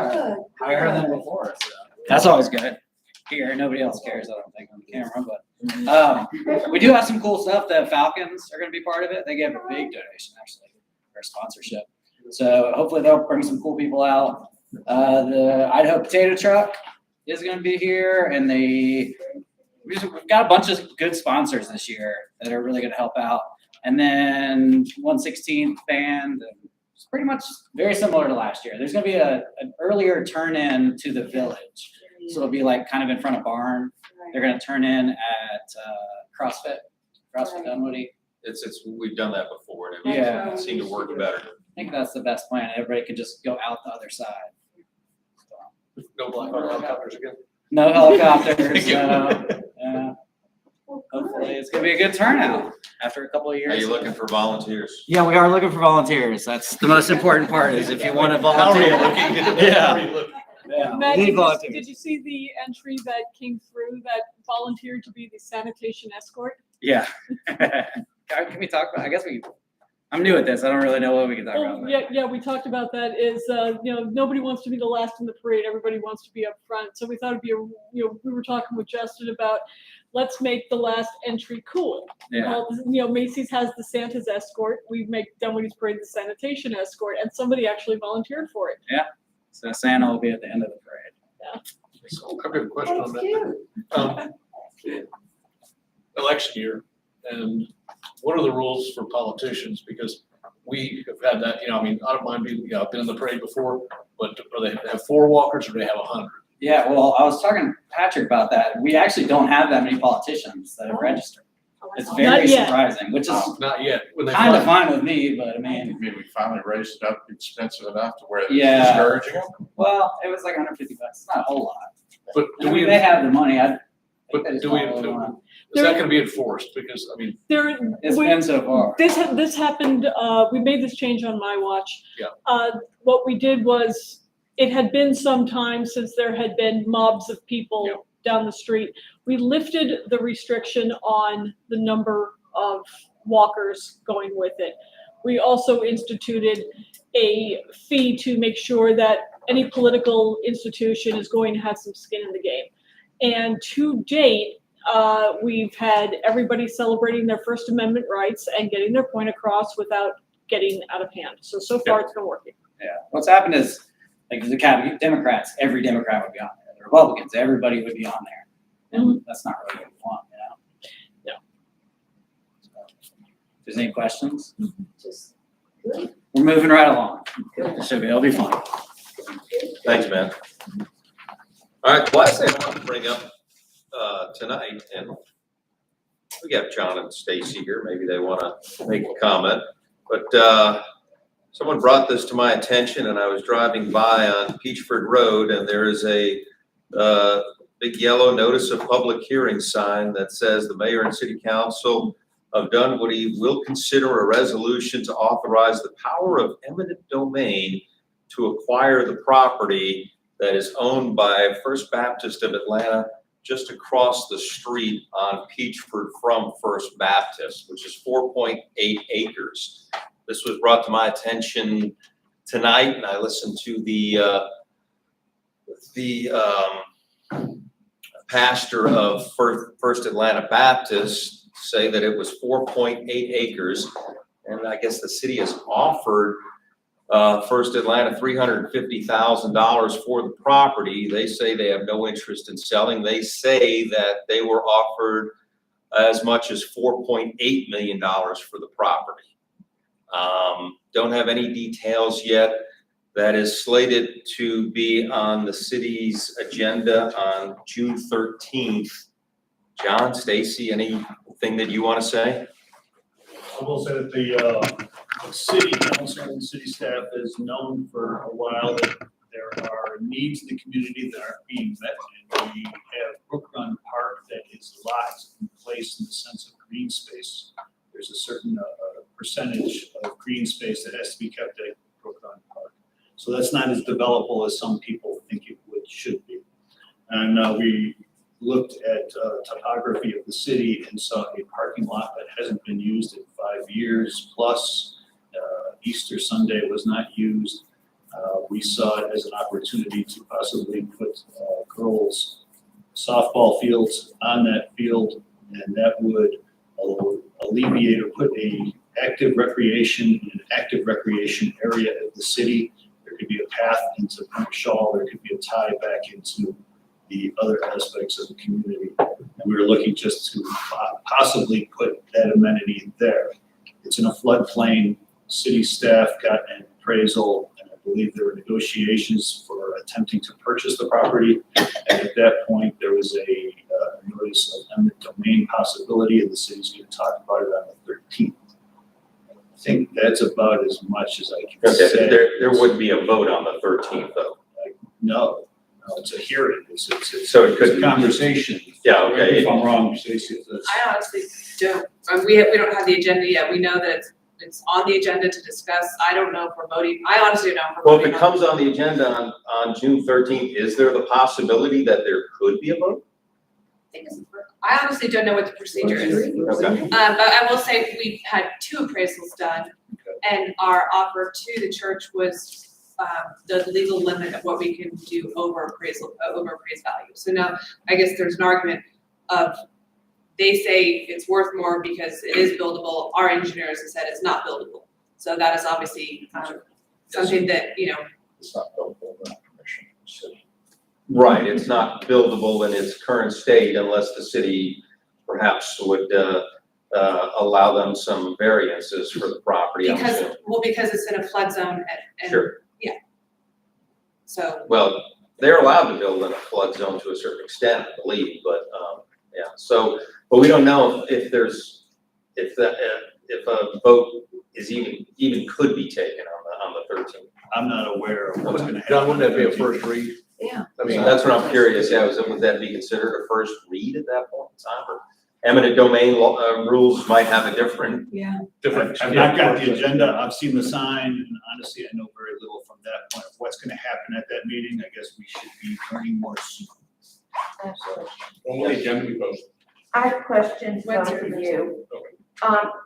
Higher than before, so that's always good. Here, nobody else cares, I don't think, on the camera, but we do have some cool stuff. The Falcons are gonna be part of it. They gave a big donation, actually, for sponsorship. So hopefully they'll bring some cool people out. The Idaho Potato Truck is gonna be here, and we've got a bunch of good sponsors this year that are really gonna help out. And then 116th band, and it's pretty much very similar to last year. There's gonna be an earlier turn in to the village. So it'll be like kind of in front of barn. They're gonna turn in at CrossFit Dunwoody. We've done that before, and it seemed to work better. I think that's the best plan. Everybody can just go out the other side. No black helicopters again? No helicopters, no. Yeah. Hopefully it's gonna be a good turnout after a couple of years. Are you looking for volunteers? Yeah, we are looking for volunteers. That's the most important part, is if you want to How are you volunteer. looking? Yeah. How are you looking? Yeah. Matt, we need volunteers. did you see the entry that came through that volunteered to be the sanitation escort? Yeah. Can we talk about, I I'm new at this. I don't really know what we can talk Well, about. yeah, we talked about that is, nobody wants to be the last in the parade. Everybody wants to be up front. So we thought it'd be we were talking with Justin about, let's make the last entry cool. Yeah. Well, Macy's has the Santa's escort. We make Dunwoody's parade the sanitation escort, and somebody actually volunteered for it. Yeah. So Santa will be at the end of the parade. Yeah. So I've got a question on that. Election year, and what are the rules for politicians? Because we have had that, I don't mind being, I've been in the parade before, but do they have 4 walkers or do they have 100? Yeah, well, I was talking to Patrick about that. We actually don't have that many politicians that have registered. It's very Not yet. surprising, which is Not yet. When they kind of find- fine with me, but I mean, Maybe we finally raised it up expensive enough to where it's Yeah. discouraging them. well, it was like $150. It's not a whole lot. But I do mean, we, they have the money. but do we, is that gonna be enforced? Because, It's been so far. This happened, we made this change on my watch. Yeah. What we did was, it had been some time since there had been mobs of people down the street. We lifted the restriction on the number of walkers going with it. We also instituted a fee to make sure that any political institution is going to have some skin in the game. And to date, we've had everybody celebrating their First Amendment rights and getting their point across without getting out of hand. So far it's been working. Yeah. What's happened is, like, the Democrats, every Democrat would be on there. The Republicans, everybody would be on there. And that's not really what we want, Yeah. So, if there's any questions? Just We're moving right along. It'll be fun. Thanks, man. All right, the last thing I want to bring up tonight, and we got John and Stacy here, maybe they want to make a comment, but someone brought this to my attention, and I was driving by on Peachford Road, and there is a big yellow notice of public hearing sign that says the mayor and city council of Dunwoody will consider a resolution to authorize the power of eminent domain to acquire the property that is owned by First Baptist of Atlanta just across the street on Peachford from First Baptist, which is 4.8 acres. This was brought to my attention tonight, and I listened to the pastor of First Atlanta Baptist say that it was 4.8 acres, and I guess the city has offered First Atlanta $350,000 for the property. They say they have no interest in selling. They say that they were offered as much as $4.8 million for the property. Don't have any details yet. That is slated to be on the city's agenda on June 13th. John, Stacy, anything that you want to say? I will say that the city council and city staff has known for a while that there are needs in the community that aren't being met. And we have Brook Run Park that is locked in place in the sense of green space. There's a certain percentage of green space that has to be kept at Brook Run Park. So that's not as developable as some people think it should be. And we looked at topography of the city and saw a parking lot that hasn't been used in 5 years plus. Easter Sunday was not used. We saw it as an opportunity to possibly put girls' softball fields on that field, and that would alleviate or put a active recreation in an active recreation area of the city. There could be a path into Punk Shaw. There could be a tie back into the other aspects of the community. And we were looking just to possibly put that amenity there. It's in a floodplain. City staff got an appraisal, and I believe there were negotiations for attempting to purchase the property. And at that point, there was a notice of eminent domain possibility, and the city's going to talk about it on the 13th. I think that's about as much as I can say. There wouldn't be a vote on the 13th, though. No, it's a hearing. It's So it could a conversation. Yeah, okay. If I'm wrong, Stacy, if that's. I honestly don't, we don't have the agenda yet. We know that it's on the agenda to discuss. I don't know if we're voting. I honestly don't know if we're Well, if voting it comes on the agenda on June 13th, is there the possibility that there could be a vote? I honestly don't know what the procedure is. Okay. But I will say we've had 2 appraisals done. And our offer to the church was the legal limit of what we can do over appraised value. So now, I guess there's an argument of, they say it's worth more because it is buildable, our engineers have said it's not buildable. So that is obviously something that, you know. It's not buildable without permission from the city. Right, it's not buildable in its current state unless the city perhaps would allow them some variances for the property. I'm Because, assuming. well, because it's in a flood zone and, Sure. yeah. So, Well, they're allowed to build in a flood zone to a certain extent, I believe, but, yeah, so, but we don't know if a vote is even could be taken on the 13th. I'm not aware of what's gonna happen. John, wouldn't that be a first read? Yeah. I mean, That's what I'm curious, yeah, would that be considered a first read at that point in time, or eminent domain rules might have a different. Yeah. different. I've not got the agenda, I've seen the sign, and honestly, I know very little from that point. What's gonna happen at that meeting, I guess we should be learning more soon. Absolutely. When will the agenda be posted? I have a question for What's both your of you.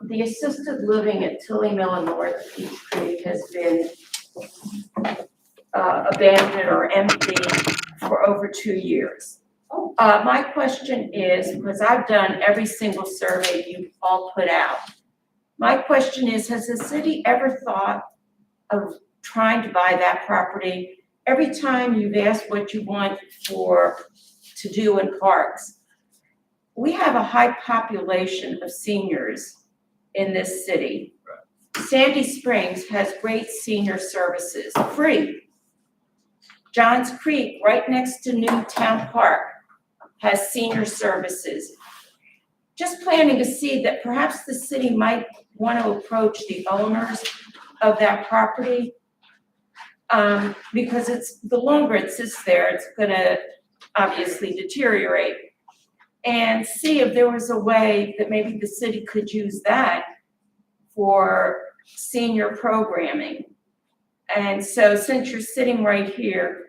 The assisted living at Tilly Mill and North Peach Creek has been abandoned or empty for over 2 years. My question is, because I've done every single survey you all put out, my question is, has the city ever thought of trying to buy that property? Every time you've asked what you want to do in parks, we have a high population of seniors in this city. Sandy Springs has great senior services, free. Johns Creek, right next to Newtown Park, has senior services. Just planting a seed that perhaps the city might want to approach the owners of that property. Because the longer it sits there, it's gonna obviously deteriorate. And see if there was a way that maybe the city could use that for senior programming. And so since you're sitting right here,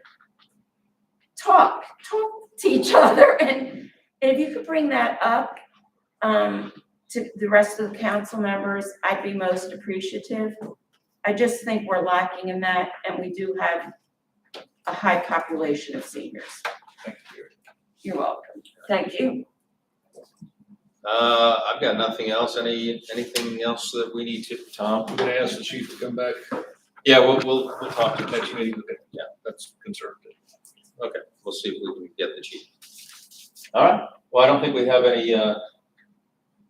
talk to each other, and if you could bring that up to the rest of the council members, I'd be most appreciative. I just think we're lacking in that, and we do have a high population of seniors. Thank you. You're welcome. Thank you. I've got nothing else. Anything else that we need to, Tom? I'm gonna ask the chief to come back Yeah, we'll talk to next meeting. Yeah, that's conservative. Okay, we'll see if we can get the chief. All right, well, I don't think we have any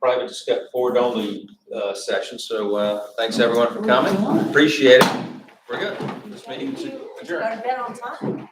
private board only session, so thanks everyone for coming. Appreciate it. We're good. This meeting's adjourned. Got to bed on time.